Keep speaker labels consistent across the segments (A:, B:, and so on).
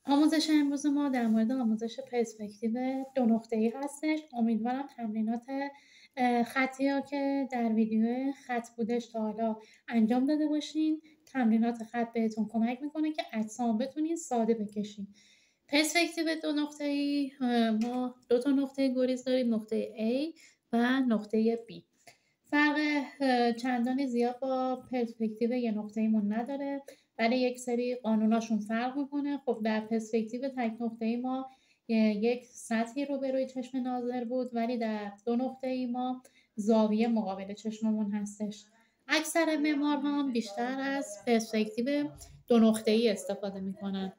A: آموزش امروز ما در مورد آموزش پرسپکتیو 2 نقطه‌ای هستش. امیدوارم تمرینات خطی رو که در ویدیو خط بودش تا حالا انجام داده باشین. تمرینات خط بهتون کمک میکنه که اجسام بتونین ساده بکشین. پرسپکتیو 2 نقطه‌ای ما 2 تا نقطه گریز داریم، نقطه A و نقطه B. فرق چندانی زیاد با پرسپکتیو 1 نقطه‌ایمون نداره، ولی یک سری قانوناشون فرق میکنه. خب در پرسپکتیو تک نقطه‌ای ما یک سطحی رو به روی چشم ناظر بود، ولی در 2 نقطه‌ای ما زاویه مقابل چشممون هستش. اکثر معمارها هم بیشتر از پرسپکتیو 2 نقطه‌ای استفاده میکنن.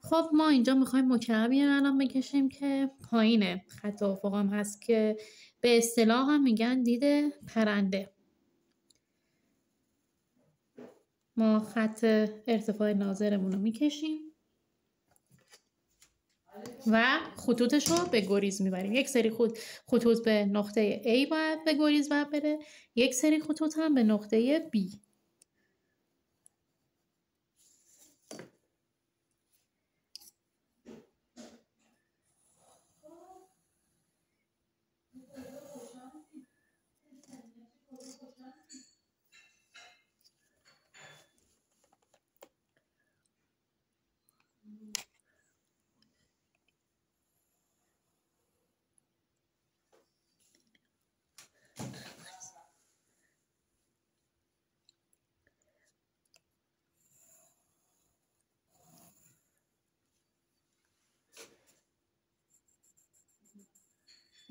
A: خب ما اینجا میخوایم مکعبی الان بکشیم که پایین خط افق هم هست که به اصطلاح هم میگن دید پرنده. ما خط ارتفاع ناظرمون رو میکشیم و خطوطش رو به گریز میبریم. یک سری خطوط به نقطه A باید به گریز بره، یک سری خطوط هم به نقطه B.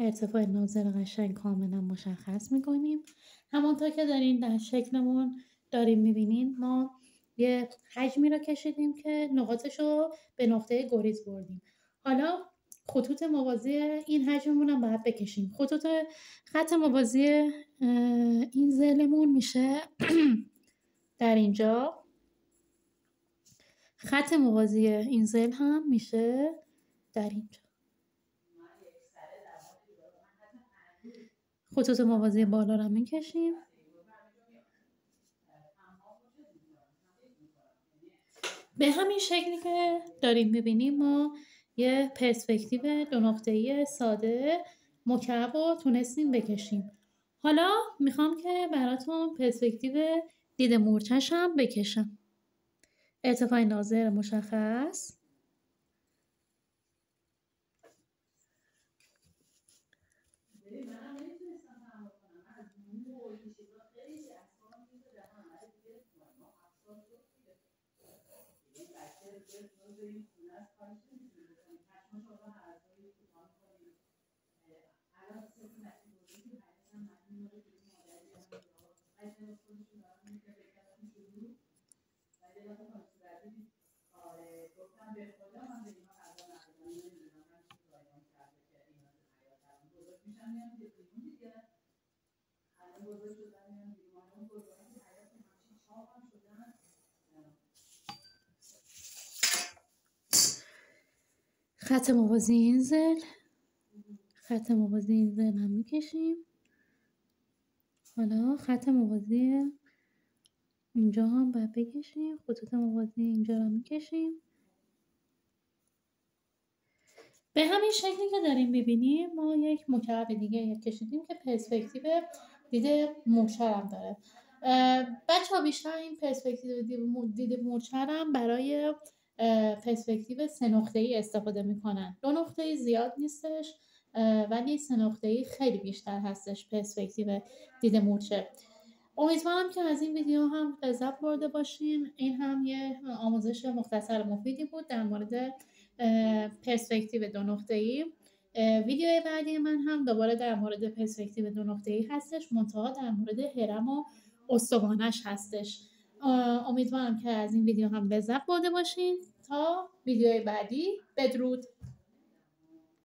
A: ارتفاع ناظر قشنگ کاملا مشخص میکنیم. همانطور که دارین در شکلمون داریم میبینین، ما یه حجمی رو کشیدیم که نقاطش رو به نقطه گریز بردیم. حالا خطوط موازی این حجممون هم باید بکشیم. خط موازی این ضلعمون میشه در اینجا. خط موازی این ضلع هم میشه در اینجا. خطوط موازی بالا رو میکشیم. به همین شکلی که داریم میبینیم ما یه پرسپکتیو 2 نقطه‌ای ساده مکعب رو تونستیم بکشیم. حالا میخوام که براتون پرسپکتیو دید مورچه‌ش هم بکشم. ارتفاع ناظر مشخص، خط موازی این ضلع، خط موازی این ضلع هم میکشیم. حالا خط موازی اینجا هم باید بکشیم. خطوط موازی اینجا رو میکشیم. به همین شکلی که داریم میبینیم ما یک مکعب دیگه کشیدیم که پرسپکتیو دید مورچه هم داره. بچه ها بیشتر این پرسپکتیو دید مورچه هم برای پرسپکتیو 3 نقطه‌ای استفاده میکنن. 2 نقطه‌ای زیاد نیستش، ولی 3 نقطه‌ای خیلی بیشتر هستش پرسپکتیو دید مورچه. امیدوارم که از این ویدیو هم لذت برده باشین. این هم یه آموزش مختصر مفیدی بود در مورد پرسپکتیو 2 نقطه‌ای. ویدیو بعدی من هم دوباره در مورد پرسپکتیو 2 نقطه‌ای هستش، منتها در مورد هرم و استوانش هستش. امیدوارم که از این ویدیو هم لذت برده باشین. تا ویدیو بعدی، بدرود.